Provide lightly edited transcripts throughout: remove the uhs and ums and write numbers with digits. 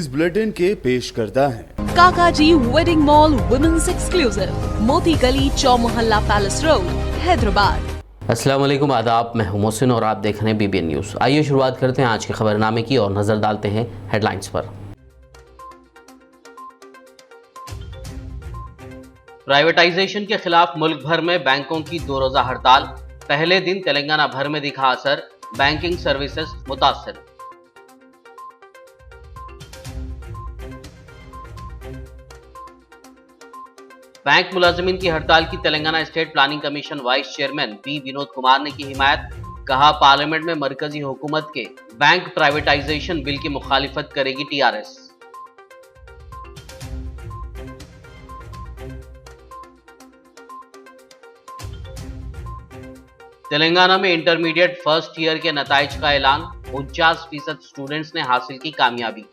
News bulletin के पेश करता है काकाजी वेडिंग मॉल वुमेन्स एक्सक्लूसिव, मोती गली, चौमोहल्ला पैलेस रोड, हैदराबाद। अस्सलाम वालेकुम, आदाब। मैं हूं मोहसिन और आप देख रहे हैं BBN न्यूज़। आइए शुरुआत करते हैं आज के खबरनामे की और नजर डालते हैं हेडलाइंस पर। प्राइवेटाइजेशन के खिलाफ मुल्क भर में बैंकों की 2 रोजा हड़ताल। पहले दिन तेलंगाना भर में दिखा असर, बैंकिंग सर्विसेज मुतासर। बैंक मुलाजिमीन की हड़ताल की Telangana state planning commission vice chairman B Vinod Kumar ने की हिमायत। कहा, पार्लियामेंट में मरकजी हुकूमत के बैंक प्राइवेटाइजेशन बिल की मुखालिफत करेगी TRS। तेलंगाना में इंटरमीडिएट फर्स्ट ईयर के नताइज का ऐलान, 49% स्टूडेंट्स ने हासिल की कामयाबी।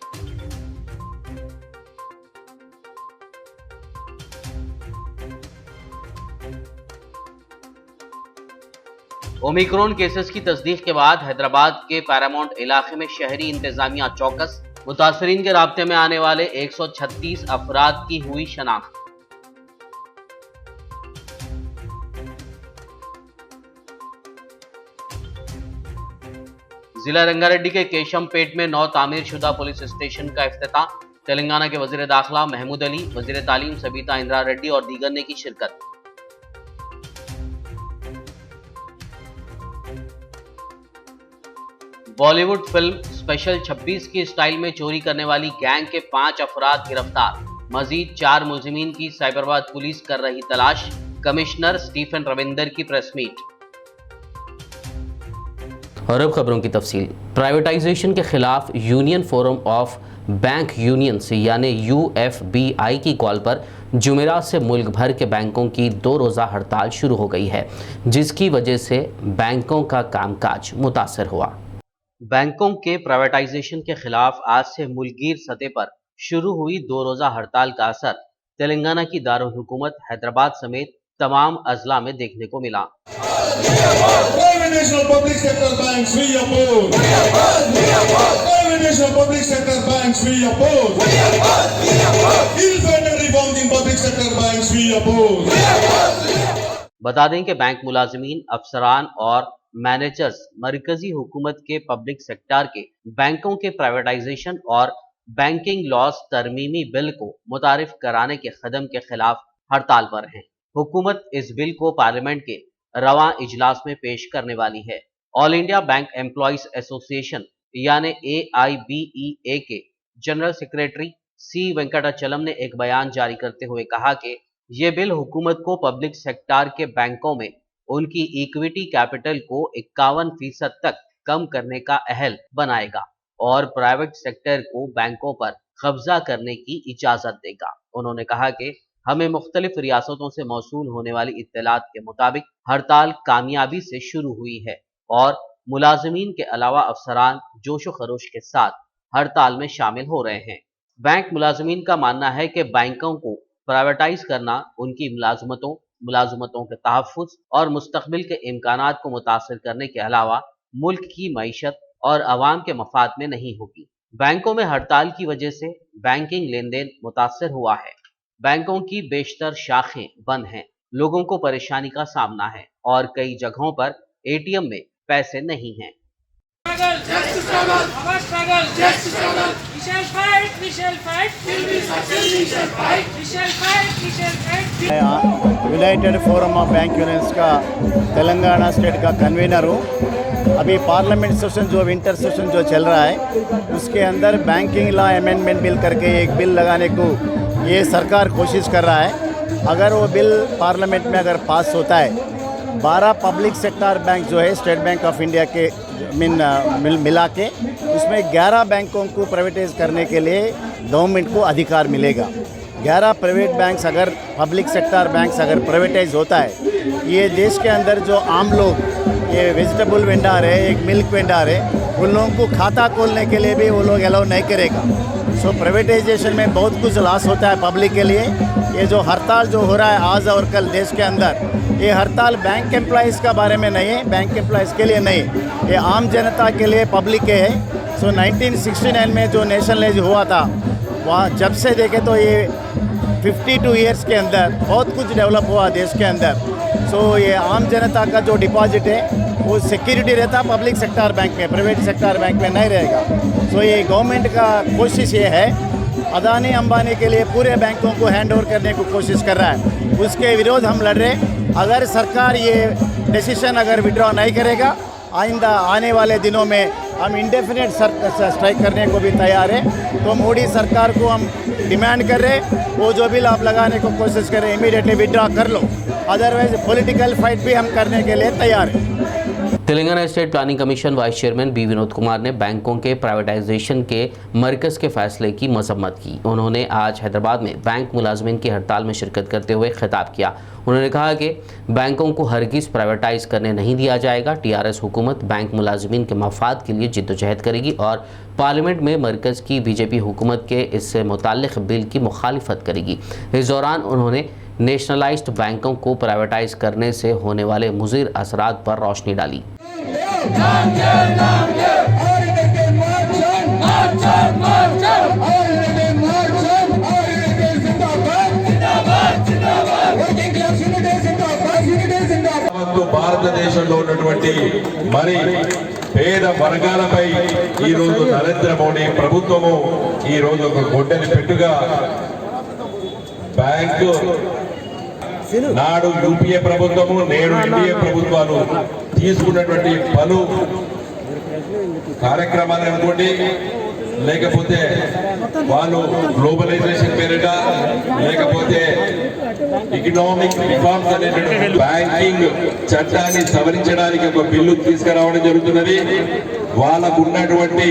ओमिक्रॉन केसेस की तस्दीक के बाद हैदराबाद के पैरामाउंट इलाके में शहरी इंतजामिया चौकस। मुतासरीन के राब्ते में आने वाले 136 अफराद की हुई शनाख्त। जिला रंगारेड्डी के केशमपेट में नौ तामीर शुदा पुलिस स्टेशन का इफ्तिताह। तेलंगाना के वजीर दाखिला महमूद अली, वजीर तालीम सबीता इंदिरा रेड्डी और दीगर ने की शिरकत। बॉलीवुड फिल्म स्पेशल 26 की स्टाइल में चोरी करने वाली गैंग के 5 अफराद गिरफ्तार। मजीद 4 मुलजिमीन की साइबराबाद पुलिस कर रही तलाश। कमिश्नर स्टीफन रविंदर की प्रेस मीट। और अब खबरों की तफसील। प्राइवेटाइजेशन के खिलाफ union forum of bank unions यानी UFBI की कॉल पर जुमेरात से मुल्क भर के बैंकों की 2 रोज़ा हड़ताल शुरू हो गई है, जिसकी वजह से बैंकों का कामकाज मुतासर हुआ। बैंकों के प्राइवेटाइजेशन के खिलाफ आज से मुल्कगीर सतह पर शुरू हुई 2 रोजा हड़ताल का असर तेलंगाना की दारुल हुकूमत हैदराबाद समेत तमाम अजला में देखने को मिला। बता दें कि बैंक मुलाजिमीन, अफसरान और मैनेजर्स मरकजी हुकूमत के पब्लिक सेक्टर के बैंकों के प्राइवेटाइजेशन और बैंकिंग लॉस तरमीमी बिल को मुतारिफ कराने के कदम के खिलाफ हड़ताल पर हैं। हुकूमत इस बिल को पार्लियामेंट के रवां इजलास में पेश करने वाली है। All India bank employees association यानी AIBEA के जनरल सेक्रेटरी C वेंकटाचलम ने एक बयान जारी करते हुए कहा कि ये बिल हुकूमत को पब्लिक सेक्टर के बैंकों में उनकी इक्विटी कैपिटल को 51% तक कम करने का अहल बनाएगा और प्राइवेट सेक्टर को बैंकों पर कब्जा करने की इजाजत देगा। उन्होंने कहा कि हमें मुख्तलिफ रियासतों से मौसूल होने वाली इत्तलात के मुताबिक हड़ताल कामयाबी से शुरू हुई है और मुलाजिमीन के अलावा अफसरान जोशो खरोश के साथ हड़ताल में शामिल हो रहे हैं। बैंक मुलाजिमीन का मानना है कि बैंकों को प्राइवेटाइज करना उनकी मुलाजमतों के तहफ़्फ़ुज़ और मुस्तक़बिल के इम्कानात को मुतासर करने के अलावा मुल्क की मईशत और अवाम के मफाद में नहीं होगी। बैंकों में हड़ताल की वजह से बैंकिंग लेन देन मुतासर हुआ है। बैंकों की बेशतर शाखें बंद हैं, लोगों को परेशानी का सामना है और कई जगहों पर ATM में पैसे नहीं हैं। United forum of bank unions का तेलंगाना स्टेट का कन्वीनर हूँ। अभी पार्लियामेंट सेशन जो विंटर सेशन जो चल रहा है उसके अंदर बैंकिंग लॉ अमेंडमेंट बिल करके एक बिल लगाने को ये सरकार कोशिश कर रहा है। अगर वो बिल पार्लियामेंट में अगर पास होता है, 12 पब्लिक सेक्टर बैंक जो है स्टेट बैंक ऑफ इंडिया के मिला के उसमें 11 बैंकों को प्राइवेटाइज करने के लिए गवर्नमेंट को अधिकार मिलेगा। 11 प्राइवेट बैंक्स अगर पब्लिक सेक्टर बैंक्स अगर प्राइवेटाइज होता है, ये देश के अंदर जो आम लोग, ये वेजिटेबल वेंडर है, एक मिल्क वेंडर है, उन लोगों को खाता खोलने के लिए भी वो लोग अलाउ नहीं करेगा। सो प्राइवेटाइजेशन में बहुत कुछ लॉस होता है पब्लिक के लिए। ये जो हड़ताल जो हो रहा है आज और कल देश के अंदर, ये हड़ताल बैंक एम्प्लॉइज़ का बारे में नहीं है, बैंक एम्प्लॉइज़ के लिए नहीं है, ये आम जनता के लिए, पब्लिक के है। सो 1969 में जो नेशनलाइज हुआ था, वहाँ जब से देखे तो ये 52 ईयर्स के अंदर बहुत कुछ डेवलप हुआ देश के अंदर। सो ये आम जनता का जो डिपॉजिट है वो सिक्योरिटी रहता पब्लिक सेक्टर बैंक में, प्राइवेट सेक्टर बैंक में नहीं रहेगा। सो ये गवर्नमेंट का कोशिश ये है, अदानी अंबानी के लिए पूरे बैंकों को हैंड ओवर करने की कोशिश कर रहा है, उसके विरोध हम लड़ रहे। अगर सरकार ये डिसीजन अगर विड्रॉ नहीं करेगा, आइंदा आने वाले दिनों में हम इंडेफिनिट स्ट्राइक करने को भी तैयार है। तो मोदी सरकार को हम डिमांड कर रहे हैं, वो जो बिल आप लगाने को कोशिश करें इमीडिएटली विड्रॉ कर लो, अदरवाइज पॉलिटिकल फाइट भी हम करने के लिए तैयार हैं। Telangana state planning commission vice chairman B Vinod Kumar ने बैंकों के प्राइवेटाइजेशन के मरकज के फैसले की मजम्मत की। उन्होंने आज हैदराबाद में बैंक मुलाजमीन की हड़ताल में शिरकत करते हुए खिताब किया। उन्होंने कहा कि बैंकों को हरगिज़ प्राइवेटाइज करने नहीं दिया जाएगा। टीआरएस हुकूमत बैंक मुलाजमीन के मफाद के लिए जिद्दोजहद करेगी और पार्लियामेंट में मरकज़ की बीजेपी हुकूमत के इससे मुताल्लिक़ बिल की मुखालिफत करेगी। इस दौरान उन्होंने नेशनलाइज्ड बैंकों को प्राइवेटाइज करने से होने वाले मुज़िर असरात पर रोशनी डाली। భారతదేశంలో ఉన్నటువంటి మరి పేద వర్గాలపై ఈ రోజు నరేంద్ర మోడీ ప్రభుత్వము ఈ రోజు ఒక గొడ్డలి పెట్టుగా బ్యాంకు నాడు యూపీఏ ప్రభుత్వము నేడు ఎన్డీఏ ప్రభుత్వాలు తీసుకున్నటువంటి పలు కార్యక్రమాలు అనుకోండి, లేకపోతే వాళ్ళు గ్లోబలైజేషన్ పేరిట, లేకపోతే ఎకనామిక్ రిఫార్మ్స్ అనేటువంటి బ్యాంకింగ్ చట్టాన్ని సవరించడానికి ఒక బిల్లు తీసుకురావడం జరుగుతున్నది. వాళ్ళకు ఉన్నటువంటి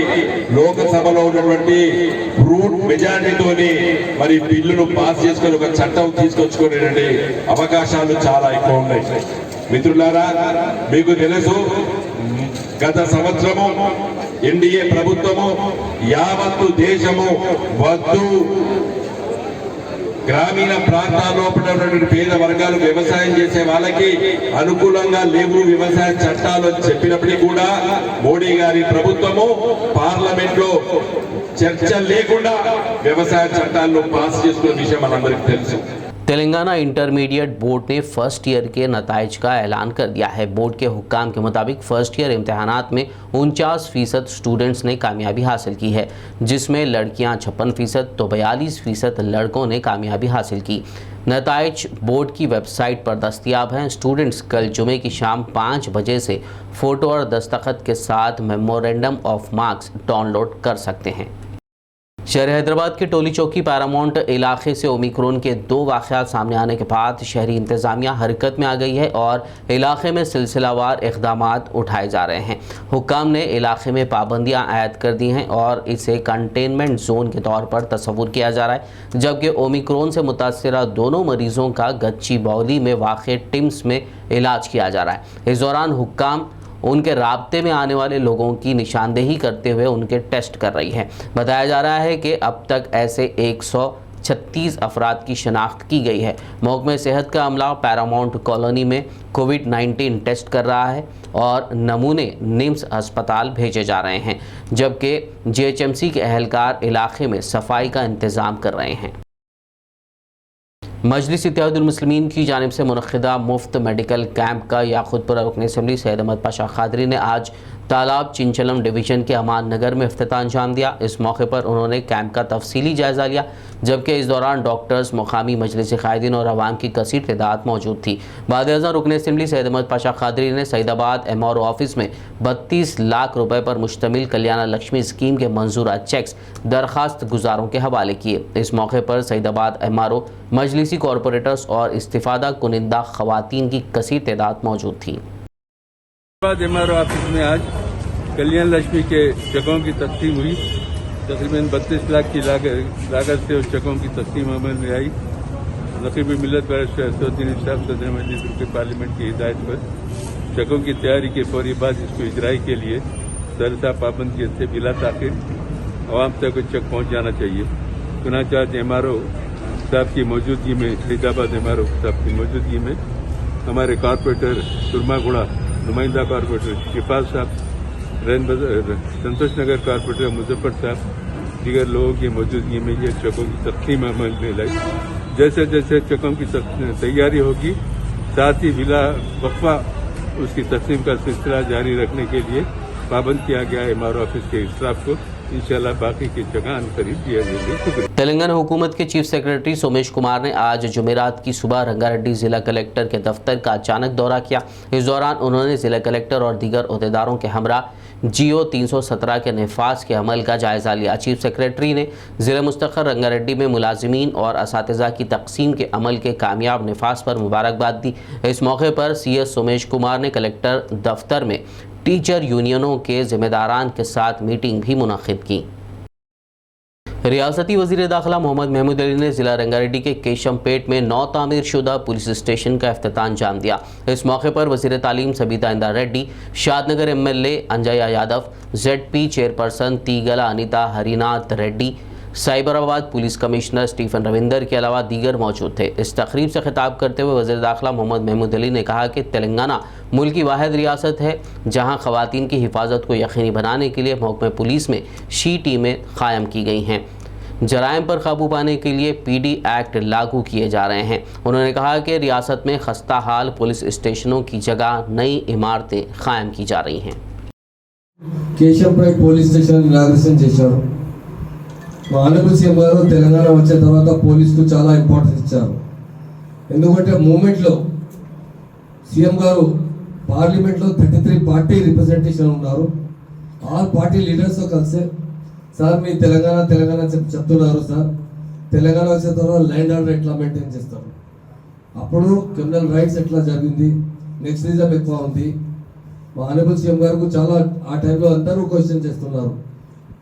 లోకసభలో ఉన్నటువంటి బ్రూట్ మెజారిటీతోని మరి బిల్లును పాస్ చేసుకొని ఒక చట్టం తీసుకొచ్చుకునేటువంటి అవకాశాలు చాలా ఎక్కువ ఉన్నాయి. మిత్రులారా, మీకు తెలుసు గత సంవత్సరము ఎన్డీఏ ప్రభుత్వము యావత్తు దేశము వద్దు గ్రామీణ ప్రాంతాల్లో ఉన్నటువంటి పేద వర్గాలు వ్యవసాయం చేసే వాళ్ళకి అనుకూలంగా లేవు వ్యవసాయ చట్టాలు అని చెప్పినప్పటికీ కూడా మోడీ గారి ప్రభుత్వము పార్లమెంట్ లో చర్చ లేకుండా వ్యవసాయ చట్టాలను పాస్ చేసుకున్న విషయం మనందరికీ తెలుసు. तेलंगाना इंटरमीडिएट बोर्ड ने फर्स्ट ईयर के नताइज का ऐलान कर दिया है। बोर्ड के हुक्काम के मुताबिक फर्स्ट ईयर इम्तहानात में 49% स्टूडेंट्स ने कामयाबी हासिल की है, जिसमें लड़कियां 56% तो 42% लड़कों ने कामयाबी हासिल की। नताइज बोर्ड की वेबसाइट पर दस्तयाब हैं। स्टूडेंट्स कल जुमे की शाम 5 बजे से फ़ोटो और दस्तखत के साथ मेमोरेंडम ऑफ मार्क्स डाउनलोड कर सकते हैं। शहर हैदराबाद के टोली चौकी पैरामाउंट इलाके से ओमिक्रॉन के 2 वाक़यात सामने आने के बाद शहरी इंतज़ामिया हरकत में आ गई है और इलाके में सिलसिलावार इक़दामात उठाए जा रहे हैं। हुक्काम ने इलाके में पाबंदियां आयद कर दी हैं और इसे कंटेनमेंट जोन के तौर पर तस्वुर किया जा रहा है, जबकि ओमिक्रॉन से मुतासिरा दोनों मरीज़ों का गच्चीबौली में वाक़ टिम्स में इलाज किया जा रहा है। इस दौरान हुक्काम उनके राब्ते में आने वाले लोगों की निशानदेही करते हुए उनके टेस्ट कर रही है। बताया जा रहा है कि अब तक ऐसे 136 अफराद की शनाख्त की गई है। महकमे सेहत का अमला पैरामाउंट कॉलोनी में कोविड-19 टेस्ट कर रहा है और नमूने निम्स अस्पताल भेजे जा रहे हैं, जबकि जीएचएमसी के अहलकार इलाके में सफाई का इंतज़ाम कर रहे हैं। मजलिस इत्तेहादुल मुस्लिमीन की जानिब से मुनक़्क़िदा मुफ्त मेडिकल कैंप का याक़ूतपुरा रुकन असम्बली सैयद अहमद पाशा खादरी ने आज तालाब चिंचलम डिवीज़न के अमान नगर में इफ्तिताह अंजाम दिया। इस मौके पर उन्होंने कैंप का तफसीली जायज़ा लिया, जबकि इस दौरान डॉक्टर्स, मुकामी मजलिस क़ायदीन और अवाम की कसीर तादाद मौजूद थी। बाद-ए-आज़म रुकन असम्बली सैयद अहमद पाशा खादरी ने सईदाबाद MRO ऑफिस में 32 लाख रुपए पर मुश्तमिल कल्याण लक्ष्मी स्कीम के मंजूरा चेक्स दरख्वास्त गुजारों के हवाले किए। इस मौके पर सईदाबाद MRO, मजलिसी कॉरपोरेटर्स और इस्तिफादा कुनिंदा ख़वातीन की कसीर तादाद मौजूद थी। MRO ऑफिस में आज कल्याण लक्ष्मी के चेकों की तकसीम हुई। तकरीबन 32 लाख की लागत से उस चेकों की तकसीम अमल में आई। नकीब मिल्लत बैरिस्टर असदुद्दीन साहब सदर मजलिस के पार्लियामेंट की हिदायत पर चेकों की तैयारी के फौरी बाद इसको इजराई के लिए सरसा पाबंदियत से बिला ताखिर आवाम तक चेक पहुंच जाना चाहिए। चुनांचे आज MRO साहब की मौजूदगी में, फरीदाबाद MRO साहब की मौजूदगी में हमारे कॉरपोरेटर सुरमागुड़ा नुमाइंदा कॉरपोरेटर शिफाज साहब संतोष नगर कॉर्पोरेटर मुजफ्फर साहब दीगर लोगों की मौजूदगी में ये चेकों की सख्ती में अमल में लाई। जैसे जैसे चेकों की तैयारी होगी साथ ही बिला वक्फा उसकी तस्लीम का सिलसिला जारी रखने के लिए पाबंद किया गया है एमआरओ ऑफिस के स्टाफ को। इंशाल्लाह बाकी की जगह अनकरीब दिया जाएगा। तेलंगाना हुकूमत के चीफ सेक्रेटरी सोमेश कुमार ने आज जुमेरात की सुबह रंगारेड्डी जिला कलेक्टर के दफ्तर का अचानक दौरा किया। इस दौरान उन्होंने जिला कलेक्टर और दीगर अहदेदारों के हमरा GO 317 के नफाज के अमल का जायजा लिया। चीफ सेक्रेटरी ने जिला मुस्तक़र रंगारेड्डी में मुलाजिमीन और असातिज़ा की तकसीम के अमल के कामयाब नफाज पर मुबारकबाद दी। इस मौके पर CS सोमेश कुमार ने कलेक्टर दफ्तर में टीचर यूनियनों के जिम्मेदारान के साथ मीटिंग भी मुनक़िद की। रियासती वज़ीर दाखिला मोहम्मद महमूद अली ने ज़िला रंगारेड्डी के केशमपेट में नौ तामीर शुदा पुलिस स्टेशन का इफ्तिताम अंजाम दिया। इस मौके पर वज़ीर तालीम Sabitha Indra Reddy, Shadnagar MLA Anjaiah Yadav, ZP chairperson Teegala Anitha Harinath Reddy, Cyberabad police commissioner Stephen Ravinder के अलावा दीगर मौजूद थे। इस तकरीब से खिताब करते हुए वज़ीर दाखिला मोहम्मद महमूद अली ने कहा कि तेलंगाना मुल्क की वाहिद रियासत है जहां ख़वातीन की हिफाजत को यकीनी बनाने के लिए महकमे पुलिस में शी टीमें कायम की गई हैं। जराइम पर काबू पाने के लिए PD एक्ट लागू किए जा रहे हैं। उन्होंने कहा कि रियासत में खस्ता हाल पुलिस स्टेशनों की जगह नई इमारतें कायम की जा रही हैं। కేశంపేట పోలీస్ స్టేషన్ ఇనాగ్రేషన్ చేశారు। మా ఆనరబుల్ సీఎం గారు తెలంగాణ వచ్చిన తర్వాత పోలీసుకు చాలా ఇంపార్టెన్స్ ఇచ్చారు। ఎందుకంటే మూమెంట్లో సీఎం గారు పార్లమెంట్లో 33 పార్టీ రిప్రజెంటేషన్ ఉన్నారు। ఆల్ పార్టీ లీడర్స్తో కలిసి సార్ మీ తెలంగాణ చెప్తున్నారు సార్, తెలంగాణ వచ్చిన తర్వాత ల్యాండ్ ఆర్డర్ ఎట్లా మెయింటైన్ చేస్తారు, అప్పుడు క్రిమినల్ రైట్స్ ఎట్లా జరిగింది, నెక్స్టిజం ఎక్కువ ఉంది। మా ఆనరబుల్ సీఎం గారికి చాలా ఆ టైంలో అందరూ క్వశ్చన్ చేస్తున్నారు।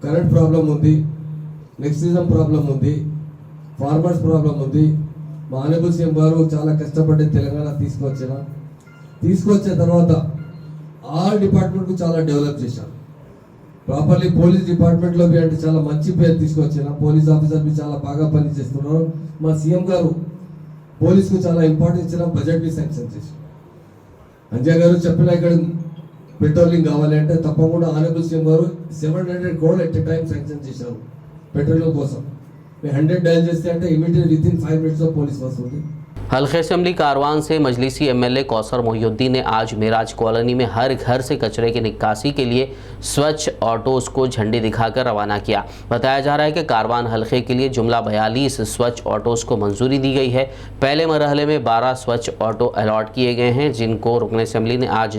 కరెంట్ ప్రాబ్లం ఉంది, నెక్స్టిజం ప్రాబ్లం ఉంది, ఫార్మర్స్ ప్రాబ్లం ఉంది। మా ఆనరబుల్ సీఎం గారు చాలా కష్టపడి తెలంగాణ తీసుకొచ్చిన తర్వాత ఆల్ డిపార్ట్మెంట్కు చాలా డెవలప్ చేశారు। ప్రాపర్లీ పోలీస్ డిపార్ట్మెంట్లో బి అంటే చాలా మంచి పేరు తీసుకొచ్చిన పోలీస్ ఆఫీసర్ బి చాలా బాగా పని చేస్తున్నారు। మా సీఎం గారు పోలీస్కు చాలా ఇంపార్టెన్స్ ఇచ్చిన బడ్జెట్ బి శాంక్షన్ చేశారు। అంజయ్ గారు చెప్పిన ఇక్కడ పెట్రోలింగ్ కావాలి అంటే తప్పకుండా ఆనరబుల్ సీఎం గారు 700 crore ఎట్ టైం శాంక్షన్ చేశారు పెట్రోలింగ్ కోసం। 100 డయల్ చేస్తే అంటే immediate with in 5 minutes police వస్తుంది। हल्के असेंबली कारवान से मजलिसी MLA कौसर मोहिउद्दीन ने आज मेराज कॉलोनी में हर घर से कचरे की निकासी के लिए स्वच्छ ऑटोज़ को झंडी दिखाकर रवाना किया। बताया जा रहा है कि कारवान हल्के के लिए जुमला 42 स्वच्छ ऑटोज़ को मंजूरी दी गई है। पहले मरहले में 12 स्वच्छ ऑटो अलॉट किए गए हैं जिनको रुकन असेंबली ने आज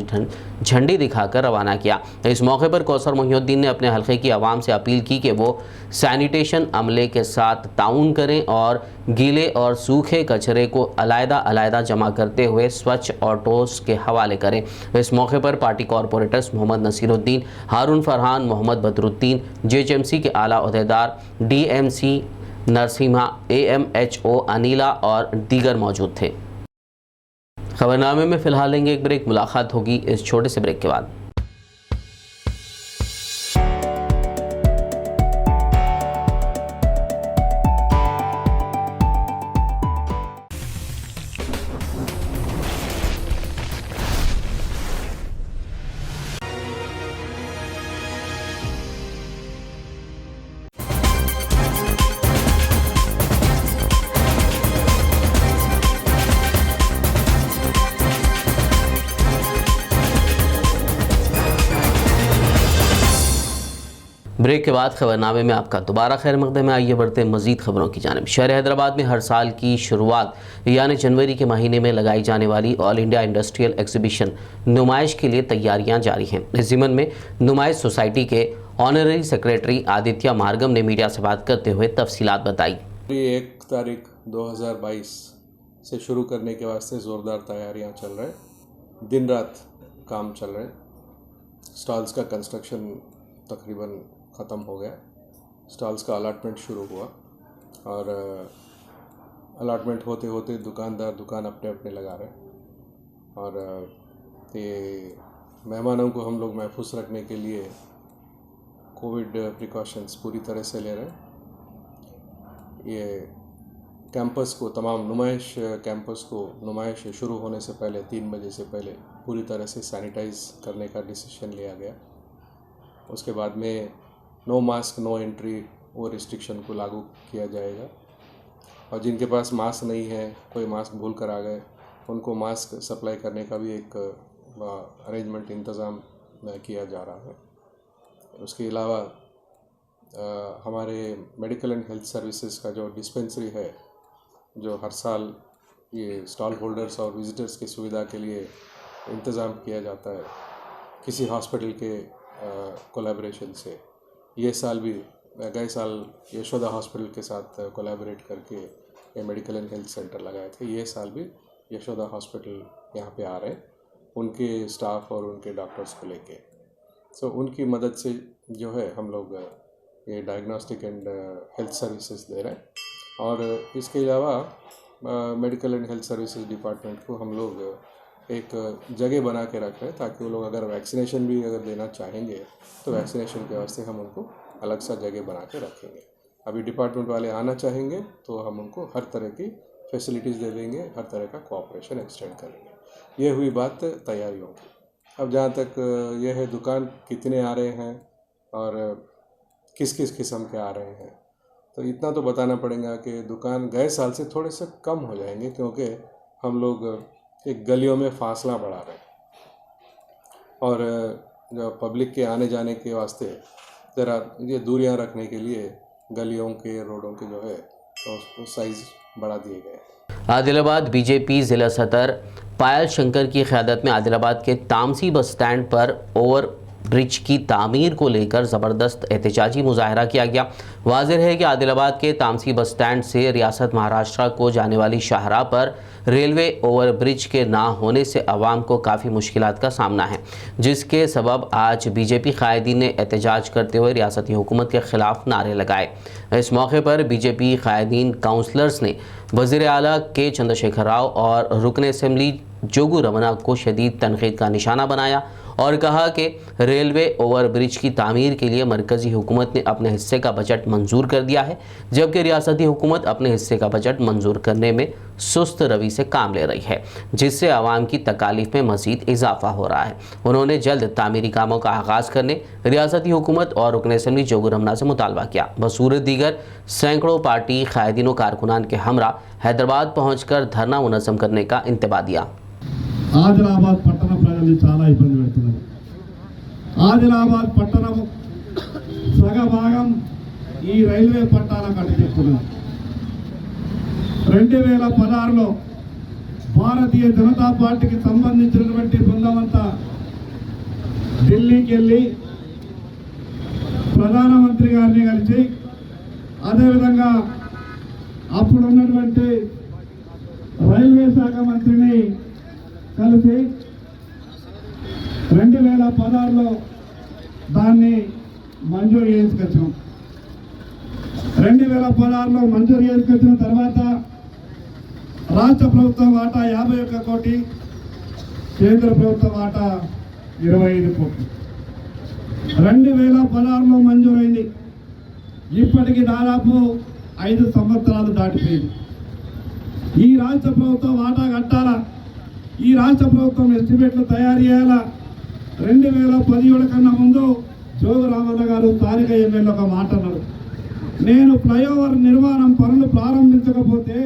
झंडी दिखाकर रवाना किया। इस मौके पर कौसर मोहिउद्दीन ने अपने हल्के की आवाम से अपील की कि वो सैनिटेशन अमले के साथ ताउन करें और गीले और सूखे कचरे को अलग-अलग जमा करते हुए स्वच्छ ऑटोज़ के हवाले करें। इस मौके पर पार्टी कॉरपोरेटर्स मोहम्मद नसीरुद्दीन, हारून फरहान, मोहम्मद बदरुद्दीन, JHMC के आला अहदेदार, DMC नरसिम्हा, AMHO अनीला और दीगर मौजूद थे। खबरनामे में फ़िलहाल लेंगे एक ब्रेक। मुलाकात होगी इस छोटे से ब्रेक के बाद। ब्रेक के बाद खबरनामे में आपका दोबारा खैर मकदम है। आइए बढ़ते हैं मज़ीद खबरों की जानिब। शहर हैदराबाद में हर साल की शुरुआत यानी जनवरी के महीने में लगाई जाने वाली ऑल इंडिया इंडस्ट्रियल एग्जीबिशन नुमाइश के लिए तैयारियां जारी हैं। इस ज़िमन में नुमाइश सोसाइटी के ऑनररी सेक्रेटरी आदित्य मार्गम ने मीडिया से बात करते हुए तफसीलात बताई। 1 तारीख 2022 से शुरू करने के वास्ते ज़ोरदार तैयारियां चल रहे हैं। दिन रात काम चल रहे हैं। स्टॉल्स का कंस्ट्रक्शन तकरीबन ख़त्म हो गया। स्टॉल्स का अलाटमेंट शुरू हुआ और अलाटमेंट होते होते दुकानदार दुकान अपने अपने लगा रहे हैं। और ये मेहमानों को हम लोग महफूज रखने के लिए कोविड प्रिकॉशंस पूरी तरह से ले रहे हैं। ये कैंपस को तमाम नुमाइश कैंपस को नुमाइश शुरू होने से पहले 3 बजे से पहले पूरी तरह से सैनिटाइज़ करने का डिसीजन लिया गया। उसके बाद में नो मास्क नो एंट्री वो रिस्ट्रिक्शन को लागू किया जाएगा। और जिनके पास मास्क नहीं है, कोई मास्क भूल कर आ गए, उनको मास्क सप्लाई करने का भी एक अरेंजमेंट इंतज़ाम किया जा रहा है। उसके अलावा हमारे मेडिकल एंड हेल्थ सर्विसेज का जो डिस्पेंसरी है, जो हर साल ये स्टॉल होल्डर्स और विजिटर्स की सुविधा के लिए इंतज़ाम किया जाता है किसी हॉस्पिटल के कोलैबोरेशन से, ये साल भी गए साल यशोदा हॉस्पिटल के साथ कोलैबोरेट करके ये मेडिकल एंड हेल्थ सेंटर लगाए थे। ये साल भी यशोदा हॉस्पिटल यहाँ पे आ रहे हैं उनके स्टाफ और उनके डॉक्टर्स को लेके। सो उनकी मदद से जो है हम लोग ये डायग्नोस्टिक एंड हेल्थ सर्विसेज दे रहे हैं। और इसके अलावा medical and health services department को हम लोग एक जगह बना के रख रहे हैं ताकि वो लोग अगर वैक्सीनेशन भी अगर देना चाहेंगे तो वैक्सीनेशन के वास्ते हम उनको अलग सा जगह बना के रखेंगे। अभी डिपार्टमेंट वाले आना चाहेंगे तो हम उनको हर तरह की फैसिलिटीज़ दे देंगे, हर तरह का कोऑपरेशन एक्सटेंड करेंगे। ये हुई बात तैयारियों की। अब जहाँ तक ये है दुकान कितने आ रहे हैं और किस किस किस्म के आ रहे हैं, तो इतना तो बताना पड़ेगा कि दुकान गए साल से थोड़े से कम हो जाएंगे क्योंकि हम लोग एक गलियों में फासला बढ़ा रहे हैं और जो पब्लिक के आने जाने के वास्ते ज़रा ये दूरियां रखने के लिए गलियों के रोडों के जो है तो साइज़ बढ़ा दिए गए। आदिलाबाद बीजेपी जिला सदर पायल शंकर की क़यादत में आदिलाबाद के तामसी बस स्टैंड पर ओवर ब्रिज की तामीर को लेकर ज़बरदस्त एहतजाजी मुजाहरा किया गया। वाज़ेह है कि आदिलाबाद के तामसी बस स्टैंड से रियासत महाराष्ट्र को जाने वाली शाहराह पर रेलवे ओवर ब्रिज के ना होने से आवाम को काफ़ी मुश्किलात का सामना है, जिसके सबब आज बीजेपी कायदीन ने एहतजाज करते हुए रियासती हुकूमत के ख़िलाफ़ नारे लगाए। इस मौके पर बीजेपी कायदीन काउंसलर्स ने वज़ीर आला के चंद्रशेखर राव और रुकन असम्बली जोगू रमना को शदीद तनक़ीद का निशाना बनाया और कहा कि रेलवे ओवर ब्रिज की तामीर के लिए मरकज़ी हुकूमत ने अपने हिस्से का बजट मंजूर कर दिया है, जबकि रियासती हुकूमत अपने हिस्से का बजट मंजूर करने में सुस्त रवि से काम ले रही है, जिससे आवाम की तकालीफ में मज़ीद इजाफा हो रहा है। उन्होंने जल्द तामीरी कामों का आगाज़ करने रियासती हुकूमत और रुकन असम्बली जोगू रमना से मुतालबा किया। बसूरत दीगर सैकड़ों पार्टी कायदीन कारकुनान के हमरा हैदराबाद पहुँचकर धरना मुनज़्ज़म करने का इंतबा दिया। ఆదిలాబాద్ పట్టణ ప్రజలు చాలా ఇబ్బంది పెడుతున్నారు। ఆదిలాబాద్ పట్టణం సగభాగం ఈ రైల్వే పట్టాల కట్టచెప్తున్నారు। 2016లో భారతీయ జనతా పార్టీకి సంబంధించినటువంటి బృందమంతా ఢిల్లీకి వెళ్ళి ప్రధానమంత్రి గారిని కలిసి అదేవిధంగా అప్పుడున్నటువంటి రైల్వే శాఖ మంత్రిని కలిసి 2016లో దాన్ని మంజూరు చేసుకొచ్చాం। 2016లో మంజూరు చేసుకొచ్చిన తర్వాత రాష్ట్ర ప్రభుత్వం వాటా 51 కోటి, కేంద్ర ప్రభుత్వం వాటా 25 కోట్లు 2016లో మంజూరైంది। ఇప్పటికి దాదాపు 5 సంవత్సరాలు దాటిపోయింది। ఈ రాష్ట్ర ప్రభుత్వం వాటా కట్టాలా, ఈ రాష్ట్ర ప్రభుత్వం ఎస్టిమేట్లు తయారు చేయాలా। 2017 కన్నా ముందు జోగు రామన్న గారు స్థానిక ఎమ్మెల్యే ఒక మాట అన్నారు, నేను ఫ్లైఓవర్ నిర్మాణం పనులు ప్రారంభించకపోతే।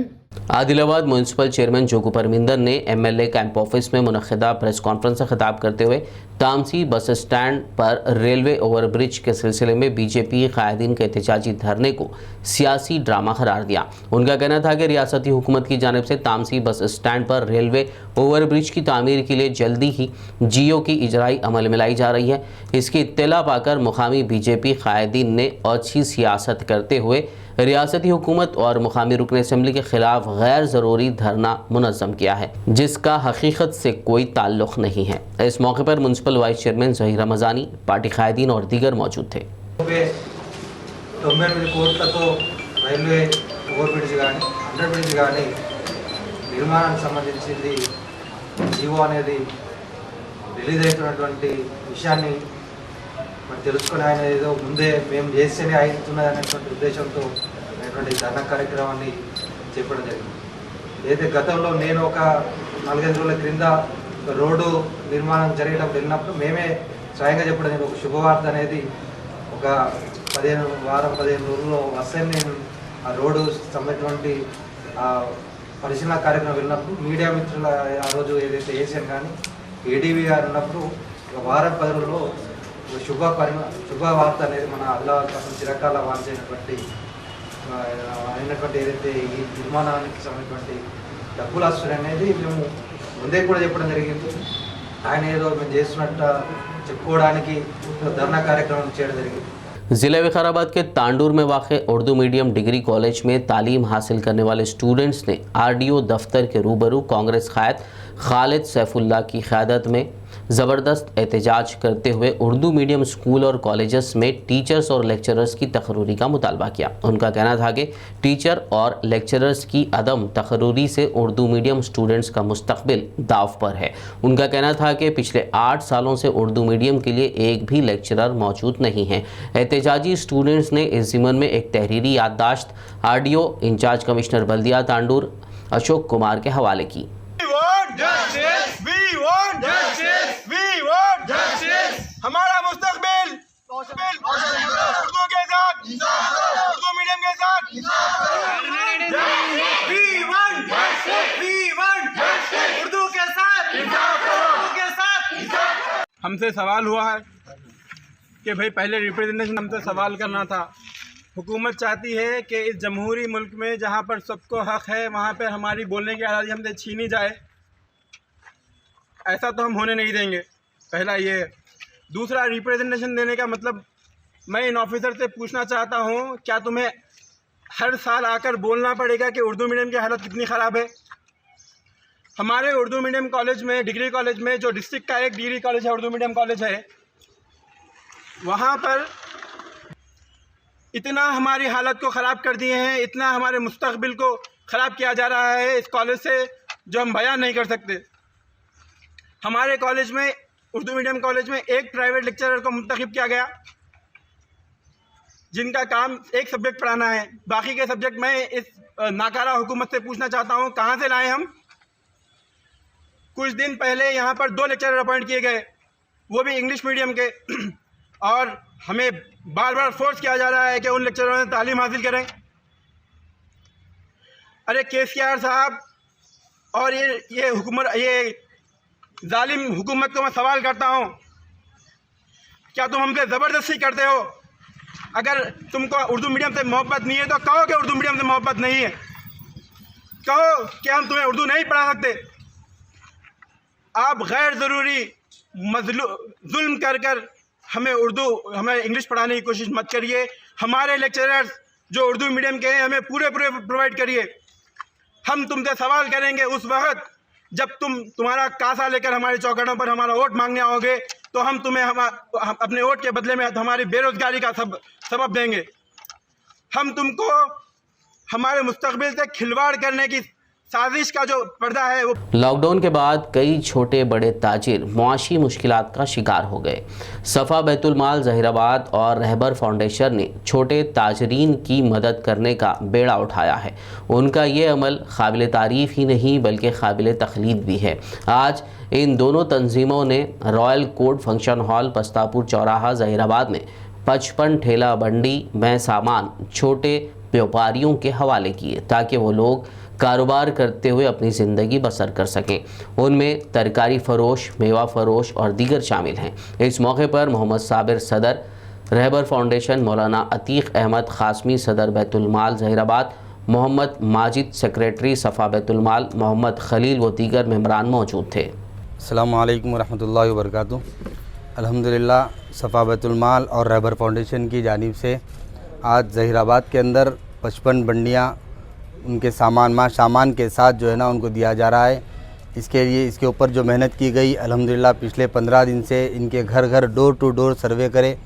आदिलाबाद म्यूनसिपल चेयरमैन जोगू परमिंदर ने एमएलए कैंप ऑफिस में मुनक़िदा प्रेस कॉन्फ्रेंस से खिताब करते हुए तामसी बस स्टैंड पर रेलवे ओवरब्रिज के सिलसिले में बीजेपी कायदीन के एहतजाजी धरने को सियासी ड्रामा करार दिया। उनका कहना था कि रियासती हुकूमत की जानिब से तामसी बस स्टैंड पर रेलवे ओवरब्रिज की तामीर के लिए जल्दी ही जियो की इजराई अमल में लाई जा रही है। इसकी इत्तला पाकर मुकामी बीजेपी कायदीन ने अच्छी सियासत करते हुए रियासती हुकूमत और मुकामी रुकन असम्बली के खिलाफ गैर ज़रूरी धरना मुनज़्ज़म किया है, जिसका हकीकत से कोई ताल्लुक़ नहीं है। इस मौके पर municipal vice chairman Zaheer Ramzani, party कायदीन और दीगर मौजूद थे। 98 కోట్లతో రైల్వే ఓవర్ బ్రిడ్జ్ కానీ అండర్ బ్రిడ్జ్ కానీ నిర్మాణానికి సంబంధించింది జీవో అనేది రిలీజ్ అవుతున్నటువంటి విషయాన్ని మరి తెలుసుకుని ఆయన ఏదో ముందే మేము చేస్తేనే అవుతున్నది అనేటువంటి ఉద్దేశంతో అనేటువంటి ధర్నా కార్యక్రమాన్ని చేపట్టడం జరిగింది। అయితే గతంలో నేను ఒక 4-5 రోజుల క్రింద రోడ్డు నిర్మాణం జరిగేటప్పుడు వెళ్ళినప్పుడు మేమే స్వయంగా చెప్పడం ఒక శుభవార్త అనేది ఒక 15 రోజుల్లో వస్తాయని నేను ఆ రోడ్డు సంబంధించినటువంటి పరిశీలన కార్యక్రమం వెళ్ళినప్పుడు మీడియా మిత్రుల ఆ రోజు ఏదైతే ఏసీఎన్ కానీ ఏడీవీ గారు ఉన్నప్పుడు ఒక వారం 10 రోజుల్లో శుభవార్త అనేది మన ఆదిలాబాద్ కోసం చిరకాల వాంఛైనటువంటి అయినటువంటి ఏదైతే ఈ నిర్మాణానికి సంబంధించినటువంటి డబ్బులు వస్తుంది అనేది మేము ముందే కూడా చెప్పడం జరిగింది. ఆయన ఏదో మేము చేస్తున్నట్టు చెప్పుకోవడానికి ధర్నా కార్యక్రమం చేయడం జరిగింది. ज़िले विकाराबाद के तांडूर में वाक़ उर्दू मीडियम डिग्री कॉलेज में तालीम हासिल करने वाले स्टूडेंट्स ने आरडीओ दफ्तर के रूबरू कांग्रेस क़ायद खालिद सैफुल्लाह की क़यादत में ज़बरदस्त एहतजाज करते हुए उर्दू मीडियम स्कूल और कॉलेजेस में टीचर्स और लेक्चरर्स की तकर्री का मुतालबा किया। उनका कहना था कि टीचर और लेक्चरर्स की अदम तकर्री से उर्दू मीडियम स्टूडेंट्स का मुस्तकबिल दाव पर है। उनका कहना था कि पिछले 8 सालों से उर्दू मीडियम के लिए एक भी लेक्चरर मौजूद नहीं है। एहतजाजी स्टूडेंट्स ने इस ज़िमन में एक तहरीरी याददाश्त आरडीओ इंचार्ज कमिश्नर बल्दिया तांडूर अशोक कुमार के हवाले की। हमारा मुस्तकबिल उर्दू के साथ, उर्दू मीडियम के साथ। उर्दू के साथ, उर्दू के साथ। हमसे सवाल हुआ है कि भाई पहले रिप्रेजेंटेशन हमसे सवाल करना था। हुकूमत चाहती है कि इस जमहूरी मुल्क में जहाँ पर सबको हक है वहाँ पर हमारी बोलने की आज़ादी हमसे छीनी जाए। ऐसा तो हम होने नहीं देंगे। पहला ये। दूसरा, रिप्रेजेंटेशन देने का मतलब मैं इन ऑफिसर से पूछना चाहता हूँ, क्या तुम्हें हर साल आकर बोलना पड़ेगा कि उर्दू मीडियम की हालत कितनी ख़राब है? हमारे उर्दू मीडियम कॉलेज में, डिग्री कॉलेज में, जो डिस्ट्रिक्ट का एक डिग्री कॉलेज है, उर्दू मीडियम कॉलेज है, वहाँ पर इतना हमारी हालत को ख़राब कर दिए हैं, इतना हमारे मुस्तकबिल को ख़राब किया जा रहा है इस कॉलेज से जो हम बयान नहीं कर सकते। हमारे कॉलेज में, उर्दू मीडियम कॉलेज में, एक प्राइवेट लेक्चरर को मुंतखब किया गया जिनका काम एक सब्जेक्ट पढ़ाना है। बाकी के सब्जेक्ट मैं इस नाकारा हुकूमत से पूछना चाहता हूँ, कहाँ से लाएं हम? कुछ दिन पहले यहाँ पर 2 लेक्चरर अपॉइंट किए गए, वो भी इंग्लिश मीडियम के, और हमें बार बार फोर्स किया जा रहा है कि उन लेक्चरों ने तालीम हासिल करें। अरे केसीआर साहब और ये हुकूमत, ये जालिम हुकूमत को मैं सवाल करता हूँ, क्या तुम हमसे ज़बरदस्ती करते हो? अगर तुमको उर्दू मीडियम से मोहब्बत नहीं है तो कहो कि उर्दू मीडियम से मोहब्बत नहीं है, कहो कि हम तुम्हें उर्दू नहीं पढ़ा सकते। आप गैर ज़रूरी जुल्म कर हमें इंग्लिश पढ़ाने की कोशिश मत करिए। हमारे लेक्चरर्स जो उर्दू मीडियम के हैं हमें पूरे प्रोवाइड करिए। हम तुमसे सवाल करेंगे उस वक्त जब तुम्हारा कासा लेकर हमारे चौखटों पर हमारा वोट मांगने आओगे, तो हम तुम्हें अपने वोट के बदले में हमारी बेरोजगारी का सबब देंगे। हम तुमको हमारे मुस्तकबिल से खिलवाड़ करने की साजिश का जो पर्दा है वो। लॉकडाउन के बाद कई छोटे बड़े ताजिर मुआशी मुश्किलात का शिकार हो गए। सफ़ा बैतुल माल ज़हीराबाद और रहबर फाउंडेशन ने छोटे ताजरीन की मदद करने का बेड़ा उठाया है। उनका ये अमल काबिल तारीफ़ ही नहीं बल्कि काबिल तखलीद भी है। आज इन दोनों तंजीमों ने रॉयल कोर्ट फंक्शन हॉल पस्तापुर चौराहा ज़हीराबाद में 55 ठेला बंडी में सामान छोटे व्यापारियों के हवाले किए ताकि वो लोग कारोबार करते हुए अपनी ज़िंदगी बसर कर सकें। उनमें तरकारी फ़रोश, मेवा फ़रोश और दीगर शामिल हैं। इस मौके पर मोहम्मद साबिर सदर रहबर फाउंडेशन, मौलाना अतीक अहमद ख़ासमी सदर बैतुल माल ज़हीराबाद, मोहम्मद माजिद सेक्रेटरी सफ़ा बैतुल माल, मोहम्मद खलील व दीगर मेंबरान मौजूद थे। अस्सलामु अलैकुम वरहमतुल्लाहि वबरकातुहू। अल्हम्दुलिल्लाह सफ़ा बैतुल माल और रहबर फाउंडेशन की जानिब से आज ज़हीराबाद के अंदर 55 बंडियाँ उनके सामान के साथ जो है ना उनको दिया जा रहा है। इसके लिए इसके ऊपर जो मेहनत की गई अल्हम्दुलिल्लाह पिछले 15 दिन से इनके घर घर डोर टू डोर सर्वे करे।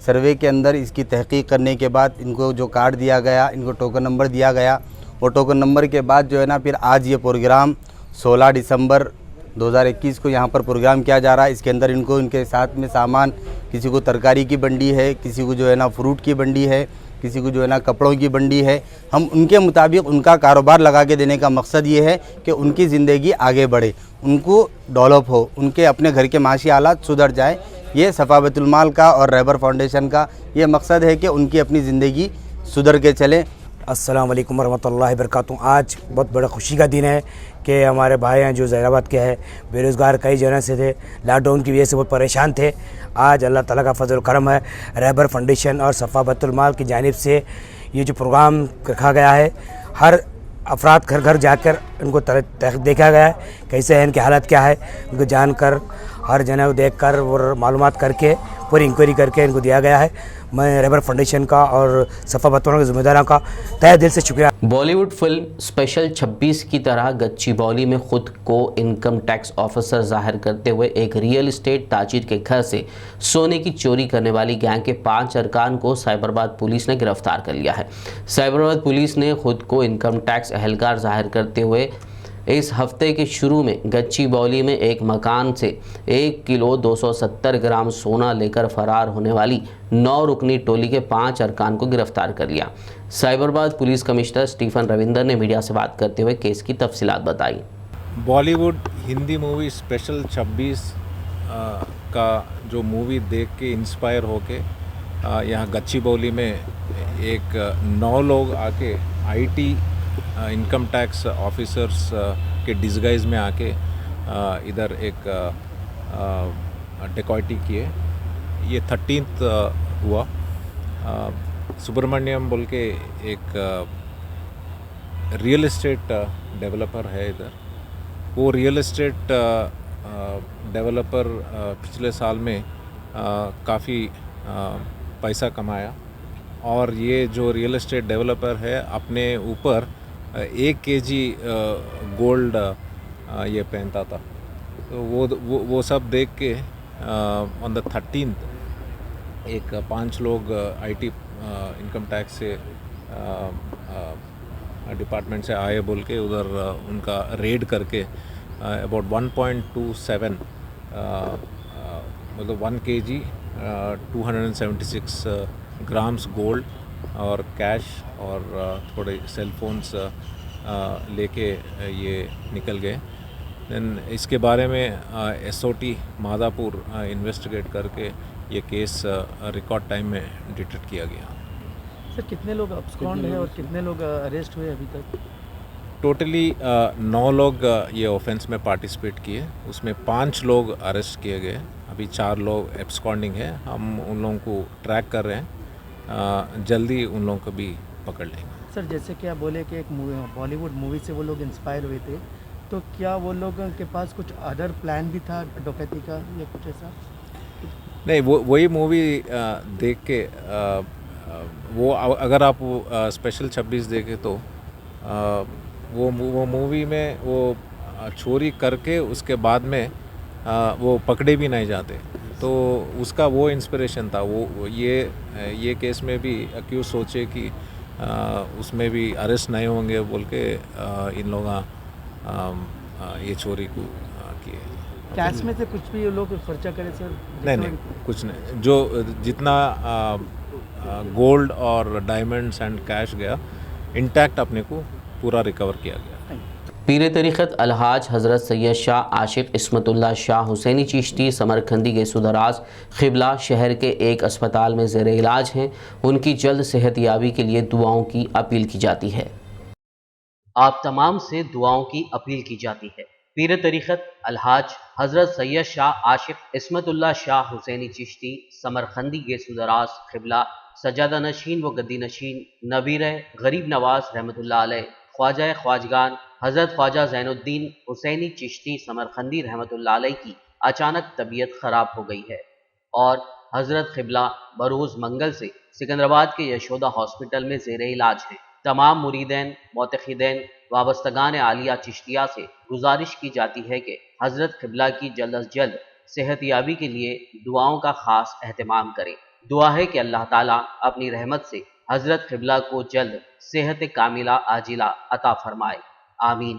सर्वे के अंदर इसकी तहकीक करने के बाद इनको जो कार्ड दिया गया, इनको टोकन नंबर दिया गया, वो टोकन नंबर के बाद जो है ना फिर आज ये प्रोग्राम 16 दिसंबर 2021 को यहाँ पर प्रोग्राम किया जा रहा है। इसके अंदर इनको इनके साथ में सामान, किसी को तरकारी की बंडी है, किसी को जो है ना फ्रूट की बंडी है, किसी को जो है ना कपड़ों की बंडी है। हम उनके मुताबिक उनका कारोबार लगा के देने का मकसद ये है कि उनकी ज़िंदगी आगे बढ़े, उनको डेवलप हो, उनके अपने घर के माशी हालात सुधर जाए। ये सफ़ा बैतुल माल का और रहबर फाउंडेशन का ये मकसद है कि उनकी अपनी ज़िंदगी सुधर के चले। अस्सलाम वालेकुम वरहमतुल्लाहि वबरकातुहू। आज बहुत बड़ा खुशी का दिन है कि हमारे भाई हैं जो ज़हीराबाद के हैं, बेरोज़गार कई जगह से थे, लॉकडाउन की वजह से बहुत परेशान थे। आज अल्लाह ताला का फजल करम है, रहबर फाउंडेशन और सफ़ा बैतुल माल की जानिब से ये जो प्रोग्राम रखा गया है, हर अफराद घर घर जाकर उनको देखा गया है कैसे है, इनकी हालत क्या है, उनको जानकर हर जगह को देख कर और मालूमात करके पूरी इंक्वायरी करके इनको दिया गया है। मैं रहबर फाउंडेशन का और सफ़ा बैतुल माल के ज़िम्मेदारों का तहे दिल से शुक्रिया। बॉलीवुड फिल्म स्पेशल 26 की तरह गच्चीबौली में खुद को इनकम टैक्स ऑफिसर जाहिर करते हुए एक रियल एस्टेट ताजिर के घर से सोने की चोरी करने वाली गैंग के 5 अरकान को साइबराबाद पुलिस ने गिरफ्तार कर लिया है। साइबराबाद पुलिस ने खुद को इनकम टैक्स एहलकार जाहिर करते हुए इस हफ्ते के शुरू में गच्चीबौली में एक मकान से 1 किलो 270 ग्राम सोना लेकर फरार होने वाली 9 रुकनी टोली के 5 अरकान को गिरफ्तार कर लिया। साइबराबाद पुलिस कमिश्नर स्टीफन रविंदर ने मीडिया से बात करते हुए केस की तफसीलात बताई। बॉलीवुड हिंदी मूवी स्पेशल 26 का जो मूवी देख के इंस्पायर होके यहाँ गच्चीबौली में एक 9 लोग आके आईटी इनकम टैक्स ऑफिसर्स के डिस्गाइज में आके इधर एक डिकॉइटी किए। ये 13th हुआ। सुब्रमण्यम बोल के एक रियल एस्टेट डेवलपर है इधर। वो रियल एस्टेट डेवलपर पिछले साल में काफ़ी पैसा कमाया और ये जो रियल एस्टेट डेवलपर है अपने ऊपर 1 kg गोल्ड ये पहनता था। तो वो सब देख के ऑन द 13th एक 5 लोग आईटी इनकम टैक्स से डिपार्टमेंट से आए बोल के उधर उनका रेड करके अबाउट 1.27 मतलब 1 kg 276 ग्राम्स गोल्ड और कैश और थोड़े सेल फोन्स लेके ये निकल गए। देन इसके बारे में एसओटी मादापुर इन्वेस्टिगेट करके ये केस रिकॉर्ड टाइम में डिटेक्ट किया गया। सर कितने लोग अब्सकॉन्ड हैं और कितने लोग अरेस्ट हुए अभी तक? टोटली 9 लोग ये ऑफेंस में पार्टिसिपेट किए, उसमें 5 लोग अरेस्ट किए गए। अभी 4 लोग एब्सकॉन्डिंग है। हम उन लोगों को ट्रैक कर रहे हैं, जल्दी उन लोगों को भी पकड़ लेंगे। सर जैसे कि आप बोले कि एक बॉलीवुड मूवी से वो लोग इंस्पायर हुए थे, तो क्या वो लोगों के पास कुछ अदर प्लान भी था डकैती का या कुछ ऐसा? नहीं, वही मूवी देख के वो अगर आप स्पेशल 26 देखें तो वो मूवी में वो चोरी करके उसके बाद में वो पकड़े भी नहीं जाते, तो उसका वो इंस्पिरेशन था। वो ये केस में भी अक्यूज सोचे कि उसमें भी अरेस्ट नहीं होंगे बोल के इन लोग ये चोरी को किए। कैश में से कुछ भी ये लोग खर्चा करे सर? नहीं, कुछ नहीं। जो जितना गोल्ड और डायमंड्स एंड कैश गया इंटैक्ट अपने को पूरा रिकवर किया गया। पीर तरीक़त अलहाज हज़रत सैयद शाह आशिक़ इस्मतुल्लाह शाह हुसैनी चिश्ती समरखंदी के सुदराज क़िबला शहर के एक अस्पताल में ज़ेर इलाज हैं। उनकी जल्द सेहत याबी के लिए दुआओं की अपील की जाती है। आप तमाम से दुआओं की अपील की जाती है। पीर तरीक़त अलहाज हज़रत सैयद शाह आशिक़ इस्मतुल्लाह शाह हुसैनी चिश्ती समरखंदी के सुदराज क़िबला सजादा नशीन व गद्दी नशीन नबीर गरीब नवाज रहमतुल्लाह अलैह ख्वाजा ख्वाजगान हज़रत ख्वाजा ज़ैनुद्दीन हुसैनी चिश्ती समरखंदी रहमतुल्लाह अलैह की अचानक तबीयत ख़राब हो गई है और हज़रत क़िबला बरोज़ मंगल से सिकंदराबाद के यशोदा हॉस्पिटल में ज़ेर इलाज है। तमाम मुरीदैन मोतक़िदैन वाबस्तगान आलिया चिश्तिया से गुजारिश की जाती है कि हज़रत क़िबला की जल्द अज जल्द सेहत याबी के लिए दुआओं का ख़ास एहतमाम करें। दुआ है कि अल्लाह ताला अपनी रहमत से हज़रत क़िबला को जल्द सेहत कामिला आजिला अता फरमाए, आमीन।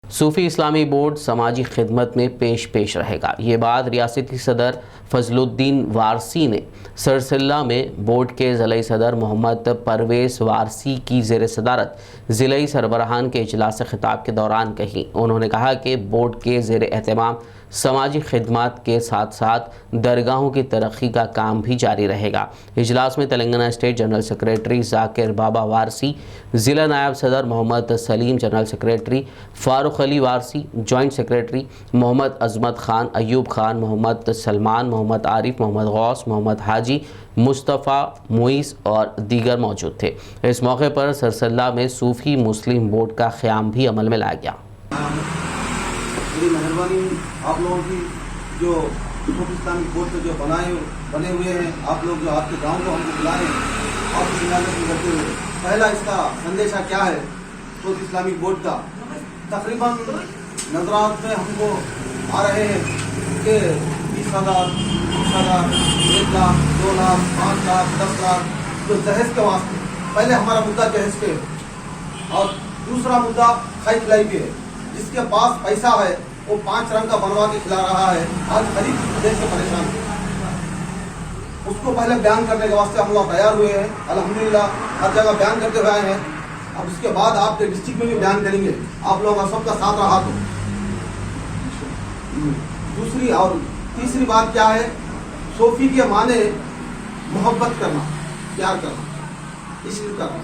सूफ़ी इस्लामी बोर्ड समाजी खिदमत में पेश रहेगा। ये बात रियासती सदर फजलुद्दीन वारसी ने सरसिल्ला में बोर्ड के ज़िला सदर मोहम्मद परवेज़ वारसी की ज़ेर सदारत ज़िला सरबराहान के इजलास खिताब के दौरान कही। उन्होंने कहा कि बोर्ड के ज़ेर एहतमाम समाजी खिदमत के साथ साथ दरगाहों की तरक्की का काम भी जारी रहेगा। इजलास में Telangana state general secretary Zakir Baba Warsi, ज़िला नायब सदर Mohammed Saleem, general secretary Farooq Ali Warsi, joint secretary Mohammed Azmat Khan, Ayub Khan, Mohammed Salman, Mohammed Arif, Mohammed Ghouse, Mohammed Haji, Mustafa, Muees और दीगर मौजूद थे। इस मौके पर सरसल्ला में सूफ़ी मुस्लिम बोर्ड का क़याम भी अमल में लाया गया। बड़ी मेहरबानी आप लोगों की, जो सूफी इस्लामिक बोर्ड से जो बने हुए हैं, आप लोग जो आपके गांव को हमको बुलाए और इजाज़त करते हुए। पहला इसका संदेशा क्या है सूफी इस्लामिक बोर्ड का? तकरीबन नजरात में हमको आ रहे हैं कि 20,000, 30,000, 1 लाख, 2 लाख, 5 लाख, 10 लाख तो जहेज के वास्ते। पहले हमारा मुद्दा जहेज पे और दूसरा मुद्दा खाई खिलाई पे है। जिसके पास पैसा है वो 5 रंग का बनवा के खिला रहा है, आज गरीब देश से परेशान है। उसको पहले बयान करने के वास्ते हम लोग तैयार हुए हैं। अल्हम्दुलिल्लाह हर जगह बयान करते हुए आए हैं। अब उसके बाद आपके डिस्ट्रिक्ट में भी बयान करेंगे, आप लोगों का सबका साथ रहा तो। दूसरी और तीसरी बात क्या है? सूफी के माने मोहब्बत करना, प्यार करना, इश्क करना,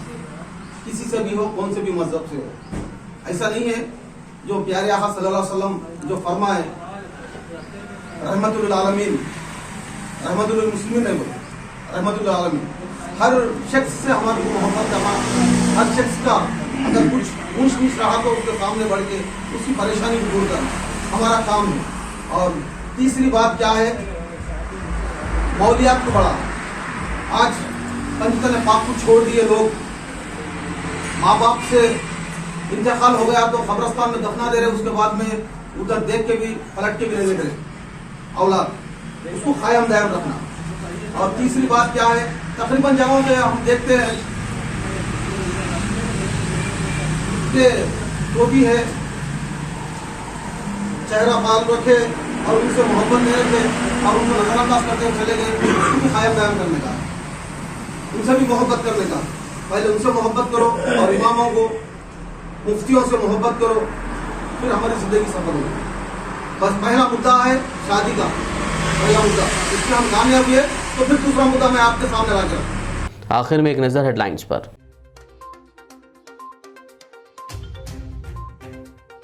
किसी से भी हो, कौन से भी मजहब से हो। ऐसा नहीं है जो प्यारे आका सल्लल्लाहु अलैहि वसल्लम जो फरमाए रहमतुल आलमीन, रहमतुल मुस्लिमीन नहीं बोले, रहमतुल आलमीन। हर शख्स से हमारी मोहब्बत करना, हर शख्स का अगर कुछ ऊंच नीच रहा तो उसके सामने बढ़ के उसकी परेशानी को दूर करना हमारा काम है। और तीसरी बात क्या है? मौलियात को बढ़ा। आज पंचतन पाक को छोड़ दिए लोग, माँ बाप से इंतकाल हो गया तो कब्रस्तान में दफना दे रहे, उसके बाद में उधर देख के भी पलट के भी नहीं देख रहे औलाद, उसको कायम दायम रखना। और तीसरी बात क्या है? तकरीबन जगहों पे हम देखते हैं कि जो भी है चेहरा बाल रखे और उनसे मोहब्बत नहीं रखे और उनको नजरअंदाज करते हुए चले गए, उसको कायम दायम करने का, उनसे भी मोहब्बत करने का। पहले उनसे मोहब्बत करो और इमामों को, मुफ्तियों से मोहब्बत करो, फिर हमारी जिंदगी सफल होगी। बस पहला मुद्दा है शादी का, पहला मुद्दा, इसमें हम कामयाब हुए तो फिर दूसरा मुद्दा मैं आपके सामने ला कर। आखिर में एक नजर हेडलाइंस पर।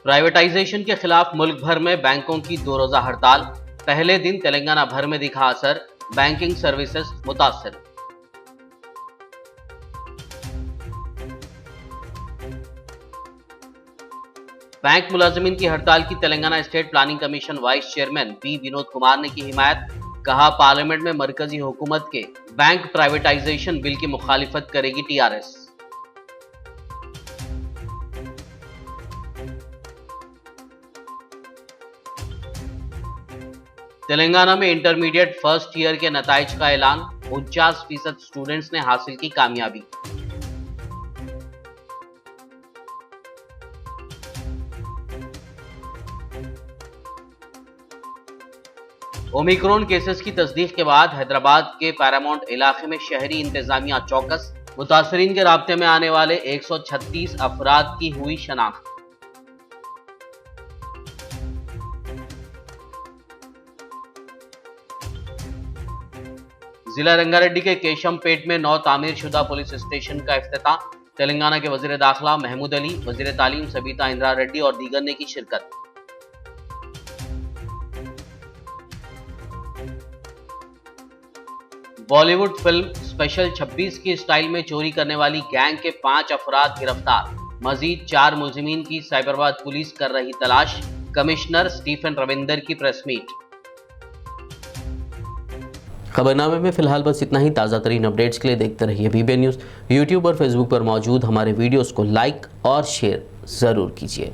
प्राइवेटाइजेशन के खिलाफ मुल्क भर में बैंकों की 2 रोजा हड़ताल। पहले दिन तेलंगाना भर में दिखा असर, बैंकिंग सर्विसेज मुतासर। बैंक मुलाजिमीन की हड़ताल की Telangana state planning commission vice chairman B Vinod Kumar ने की हिमायत। कहा, पार्लियामेंट में मरकजी हुकूमत के बैंक प्राइवेटाइजेशन बिल की मुखालिफत करेगी टीआरएस। तेलंगाना में इंटरमीडिएट फर्स्ट ईयर के नताइज का ऐलान, 49% स्टूडेंट्स ने हासिल की कामयाबी। ओमिक्रॉन केसेस की तस्दीक के बाद हैदराबाद के पैरामाउंट इलाके में शहरी इंतजामिया चौकस। मुतासरीन के राब्ते में आने वाले 136 अफराद की हुई शनाख्त। जिला रंगारेड्डी के केशमपेट में नौ तामीर शुदा पुलिस स्टेशन का इफ्तिताह। तेलंगाना के वजीर दाखिला महमूद अली, वजीर तालीम सबीता इंदिरा रेड्डी और दीगर ने की शिरकत। बॉलीवुड फिल्म स्पेशल 26 की स्टाइल में चोरी करने वाली गैंग के 5 अफराद गिरफ्तार। मजीद 4 मुलजिमीन की साइबराबाद पुलिस कर रही तलाश। कमिश्नर स्टीफन रविंदर की प्रेस मीट। खबरनामे में फिलहाल बस इतना ही। ताज़ा तरीन अपडेट्स के लिए देखते रहिए BBN न्यूज़। यूट्यूब और फेसबुक पर मौजूद हमारे वीडियोस को लाइक और शेयर ज़रूर कीजिए।